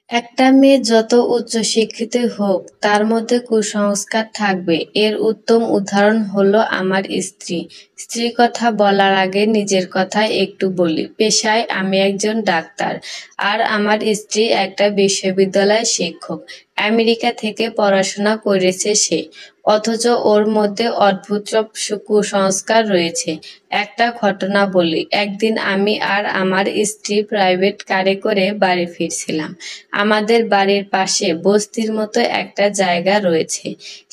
একটা মেয়ে যত উচ্চশিক্ষিত হোক তার মধ্যে কুসংস্কার থাকবে। এর উত্তম উদাহরণ হলো আমার স্ত্রী। স্ত্রীর কথা বলার আগে নিজের কথা একটু বলি। পেশায় আমি একজন ডাক্তার, আর আমার স্ত্রী একটা বিশ্ববিদ্যালয়ের শিক্ষক। আমেরিকা থেকে পড়াশোনা করেছে সে, অথচ ওর মধ্যে অদ্ভুত সব কুসংস্কার রয়েছে। একটা ঘটনা বলি। একদিন আমি আর আমার স্ত্রী প্রাইভেট কারে করে বাড়ি ফিরছিলাম। আমাদের বাড়ির পাশে বস্তির মতো একটা জায়গা রয়েছে।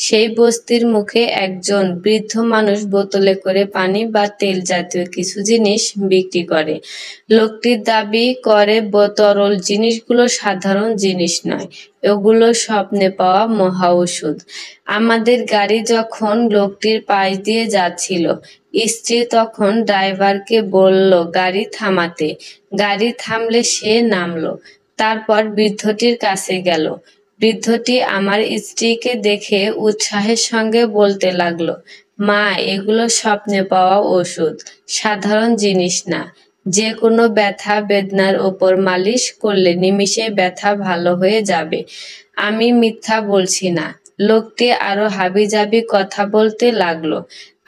সেই বস্তির মুখে একজন বৃদ্ধ মানুষ বোতলে করে পানি বা তেল জাতীয় কিছু জিনিস বিক্রি করে। লোকটির দাবি করে তরল জিনিসগুলো সাধারণ জিনিস নয়, ওগুলো স্বপ্নে পাওয়া মহা ওষুধ। আমাদের গাড়ি যখন লোকটির পাশ দিয়ে যাচ্ছিল, স্ত্রী তখন ড্রাইভারকে বলল গাড়ি থামাতে। গাড়ি থামলে সে নামলো। তারপর বৃদ্ধটির কাছে গেল। বৃদ্ধটি আমার স্ত্রীকে দেখে উৎসাহের সঙ্গে বলতে লাগলো, মা, এগুলো স্বপ্নে পাওয়া ওষুধ, সাধারণ জিনিস না। যে কোনো ব্যথা বেদনার ওপর মালিশ করলে নিমিষে ব্যথা ভালো হয়ে যাবে। আমি মিথ্যা বলছি না। লোকটি আরো হাবিজাবি কথা বলতে লাগলো,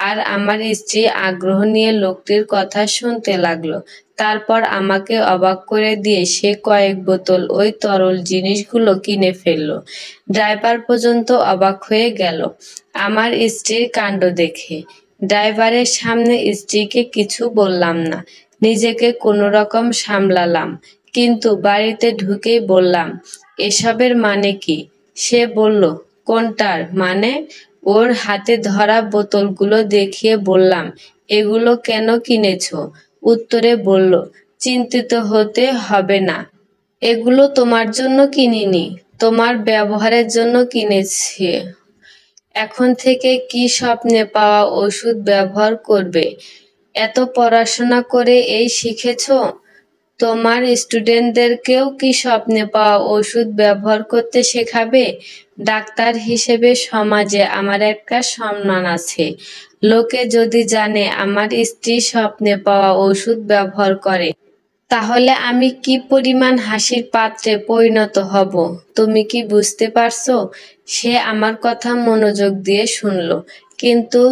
আর আমার স্ত্রী আগ্রহ নিয়ে লোকটির কথা শুনতে লাগলো। তারপর আমাকে অবাক করে দিয়ে সে কয়েক বোতল ওই তরল জিনিসগুলো কিনে ফেললো। ড্রাইভার পর্যন্ত অবাক হয়ে গেল আমার স্ত্রীর কাণ্ড দেখে। ড্রাইভারের সামনে স্ত্রীকে কিছু বললাম না, নিজেকে কোনো রকম সামলালাম। কিন্তু বাড়িতে ঢুকেই বললাম, এসবের মানে কি? সে বলল, কোনটার মানে? ওর হাতে ধরা বোতলগুলো দেখিয়ে বললাম, এগুলো কেন কিনেছো? উত্তরে বলল, চিন্তিত হতে হবে না, এগুলো তোমার জন্য কিনিনি, তোমার ব্যবহারের জন্য কিনেছি। এখন থেকে কি স্বপ্নে পাওয়া ওষুধ ব্যবহার করবে? এত পড়াশোনা করে এই শিখেছো? তোমার স্টুডেন্টদেরকেও কি স্বপ্নে পাওয়া ওষুধ ব্যবহার করতে শেখাবে? ডাক্তার হিসেবে সমাজে আমার একটা সম্মান আছে। লোকে যদি জানে আমার স্ত্রী স্বপ্নে পাওয়া ওষুধ ব্যবহার করে, তাহলে আমি কি পরিমাণ হাসির পাত্রে পরিণত হব তুমি কি বুঝতে পারছো? সে আমার কথা মনোযোগ দিয়ে শুনলো, কিন্তু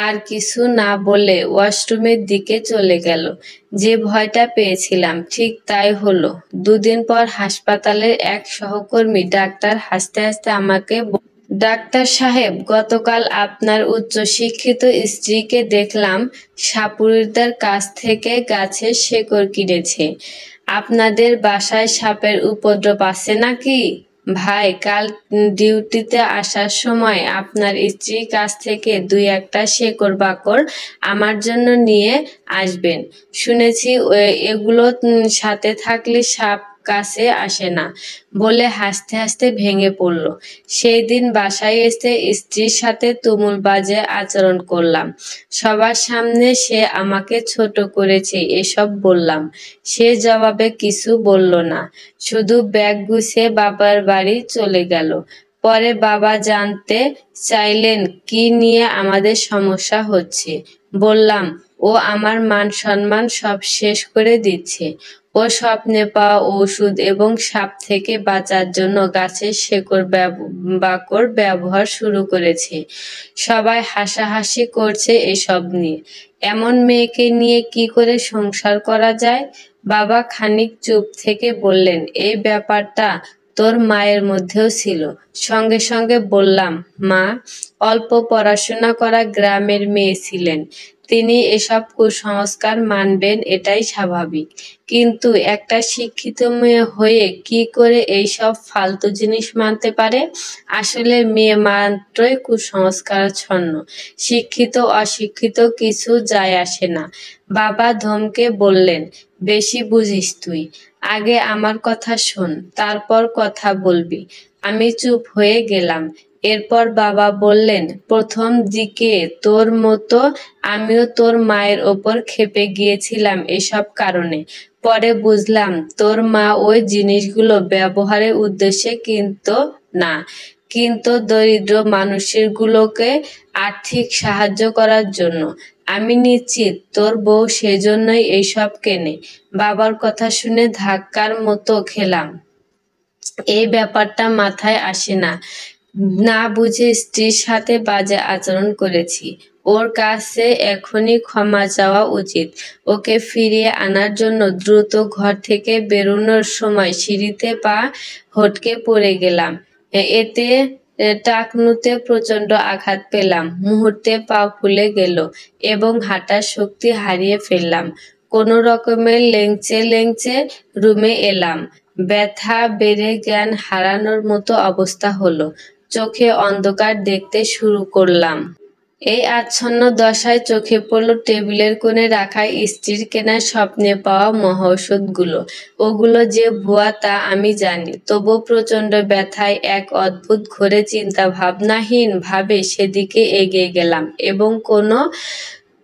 আর কিছু না বলে ওয়াশরুমের দিকে চলে গেল। যে ভয়টা পেয়েছিলাম ঠিক তাই হলো। দুদিন পর হাসপাতালের এক সহকর্মী ডাক্তার হাসতে হাসতে আমাকে ডাক্তার সাহেব, গতকাল আপনার উচ্চশিক্ষিত স্ত্রীকে দেখলাম সাপুড়েদার কাছ থেকে গাছের শেকড় কিনেছে। আপনাদের বাসায় সাপের উপদ্রব আছে নাকি? ভাই, কাল ডিউটিতে আসার সময় আপনার স্ত্রীর কাছ থেকে দুই একটা শেকড় বাকড় আমার জন্য নিয়ে আসবেন। শুনেছি এগুলো সাথে থাকলে সাপ কাছে আসে না। বলে হাসতে হাসতে ভেঙে পড়ল। সেই দিন বাসায় এসে স্ত্রীর সাথে তুমুল বাজে আচরণ করলাম। সবার সামনে সে আমাকে ছোট করেছে এসব বললাম। সে জবাবে কিছু বলল না, শুধু ব্যাগ গুছিয়ে বাবার বাড়ি চলে গেল। পরে বাবা জানতে চাইলেন কি নিয়ে আমাদের সমস্যা হচ্ছে। বললাম, ও আমার মান সম্মান সব শেষ করে দিচ্ছে। ও স্বপ্নে পাওয়া ওষুধ এবং সাপ থেকে বাঁচার জন্য গাছের শেকড় বাকড় ব্যবহার শুরু করেছে। সবাই হাসাহাসি করছে এসব নিয়ে। এমন মেয়েকে নিয়ে কি করে সংসার করা যায়? বাবা খানিক চুপ থেকে বললেন, এই ব্যাপারটা তোর মায়ের মধ্যেও ছিল। সঙ্গে সঙ্গে বললাম, মা অল্প পড়াশোনা করা গ্রামের মেয়ে ছিলেন, তিনি এসব কুসংস্কার মানবেন, এটাই স্বাভাবিক। কিন্তু একটা শিক্ষিত মেয়ে হয়ে কি করে এইসব ফালতু জিনিস মানতে পারে? আসলে মেয়ে মাত্রই কুসংস্কারাচ্ছন্ন, শিক্ষিত অশিক্ষিত কিছু যায় আসে না। বাবা ধমকে বললেন, বেশি বুঝিস তুই, আগে আমার কথা শোন, তারপর কথা বলবি। আমি চুপ হয়ে গেলাম। এরপর বাবা বললেন, প্রথম দিকে তোর মতো আমিও তোর মায়ের ওপর ক্ষেপে গিয়েছিলাম এসব কারণে। পরে বুঝলাম তোর মা ওই জিনিসগুলো ব্যবহারের উদ্দেশ্যে কিনতো না, কিন্তু দরিদ্র মানুষগুলোকে আর্থিক সাহায্য করার জন্য। আমি নিশ্চিত তোর বউ সেজন্যই এইসব কেনে। বাবার কথা শুনে ধাক্কার মতো খেলাম। এই ব্যাপারটা মাথায় আসে না। না বুঝে স্ত্রীর সাথে বাজে আচরণ করেছি। ওর কাছে এখনই ক্ষমা চাওয়া উচিত। ওকে ফিরিয়ে আনার জন্য দ্রুত ঘর থেকে বেরোনোর সময় সিঁড়িতে পা হটকে পড়ে গেলাম। এতে টাকনুতে প্রচন্ড আঘাত পেলাম। মুহূর্তে পা ফুলে গেল এবং হাঁটার শক্তি হারিয়ে ফেললাম। কোনো রকমে লেংচে লেংচে রুমে এলাম। ব্যথা বেড়ে জ্ঞান হারানোর মতো অবস্থা হলো। চোখে অন্ধকার দেখতে শুরু করলাম। এই আচ্ছন্ন দশায় চোখে পড়ল টেবিলের কোণে রাখা স্ত্রীর কেনা স্বপ্নে পাওয়া মহাঔষধগুলো। ওগুলো যে ভুয়া তা আমি জানি, তবু প্রচন্ড ব্যথায় এক অদ্ভুত ঘোরে চিন্তা ভাবনাহীন ভাবে সেদিকে এগিয়ে গেলাম এবং কোনো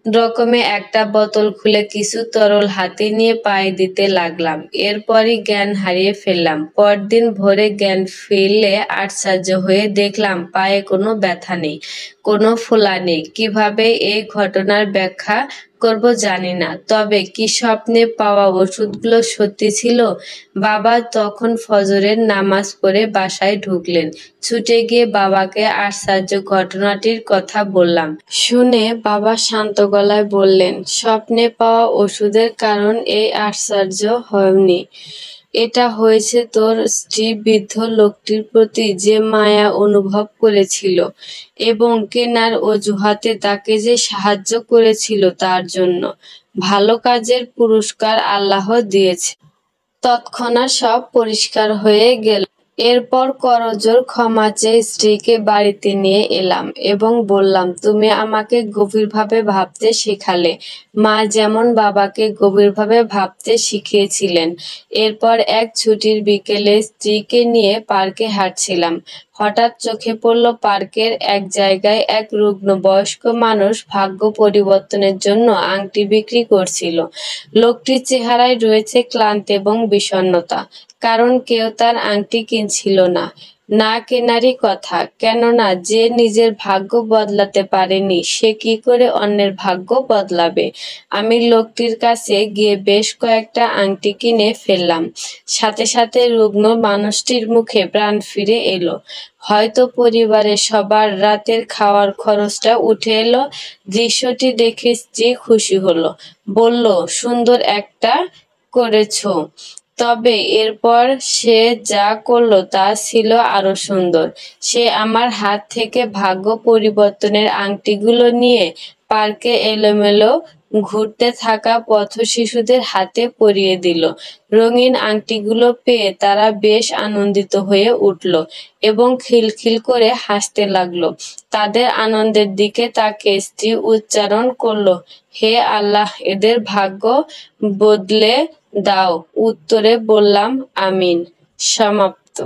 রকমে একটা বোতল খুলে কিছু তরল হাতে নিয়ে পায়ে দিতে লাগলাম। এরপরই জ্ঞান হারিয়ে ফেললাম। পরদিন ভোরে জ্ঞান ফিরলে আশ্চর্য হয়ে দেখলাম পায়ে কোনো ব্যথা নেই, কোনো ফোলা নেই। কিভাবে এই ঘটনার ব্যাখ্যা করব জানি না, তবে কি স্বপ্নে পাওয়া ওষুধগুলো সত্যি ছিল? বাবা তখন ফজরের নামাজ পড়ে বাসায় ঢুকলেন। ছুটে গিয়ে বাবাকে আশ্চর্য ঘটনাটির কথা বললাম। শুনে বাবা শান্ত গলায় বললেন, স্বপ্নে পাওয়া ওষুধের কারণ এই আশ্চর্য হয়নি। এটা হয়েছে তোর স্ত্রী বৃদ্ধ লোকটির প্রতি যে মায়া অনুভব করেছিল এবং কেনার অজুহাতে তাকে যে সাহায্য করেছিল তার জন্য। ভালো কাজের পুরস্কার আল্লাহ দিয়েছে। তৎক্ষণাৎ সব পরিষ্কার হয়ে গেল। এরপর করজোড়ে ক্ষমা চেয়ে স্ত্রীকে বাড়িতে নিয়ে এলাম এবং বললাম, তুমি আমাকে গভীরভাবে ভাবতে শেখালে, মা যেমন বাবাকে গভীরভাবে ভাবতে শিখিয়েছিলেন। এরপর এক ছুটির বিকেলে স্ত্রীকে নিয়ে পার্কে হাঁটছিলাম। হঠাৎ চোখে পড়ল পার্কের এক জায়গায় এক রুগ্ন বয়স্ক মানুষ ভাগ্য পরিবর্তনের জন্য আংটি বিক্রি করছিল। লোকটির চেহারায় রয়েছে ক্লান্তি এবং বিষণ্ণতা, কারণ কেউ তার আংটি কিনছিল না। না কেনারই কথা, কেননা যে নিজের ভাগ্য বদলাতে পারেনি সে কি করে অন্যের ভাগ্য বদলাবে। আমি লোকটির কাছে গিয়ে বেশ কয়েকটা আংটি কিনে ফেললাম। সাথে সাথে রুগ্ন মানুষটির মুখে প্রাণ ফিরে এলো। হয়তো পরিবারের সবার রাতের খাওয়ার খরচটা উঠে এলো। দৃশ্যটি দেখে স্ত্রী খুশি হলো, বলল, সুন্দর একটা করেছো। তবে এরপর সে যা করলো তা ছিল আরো সুন্দর। সে আমার হাত থেকে ভাগ্য পরিবর্তনের আংটিগুলো নিয়ে পার্কে এলোমেলো ঘুরতে থাকা পথশিশুদের হাতে পরিয়ে দিল। রঙিন আংটিগুলো পেয়ে তারা বেশ আনন্দিত হয়ে উঠল এবং খিলখিল করে হাসতে লাগলো। তাদের আনন্দের দিকে তাকিয়ে স্ত্রী উচ্চারণ করলো, হে আল্লাহ, এদের ভাগ্য বদলে দাও। উত্তরে বললাম, আমিন। সমাপ্ত।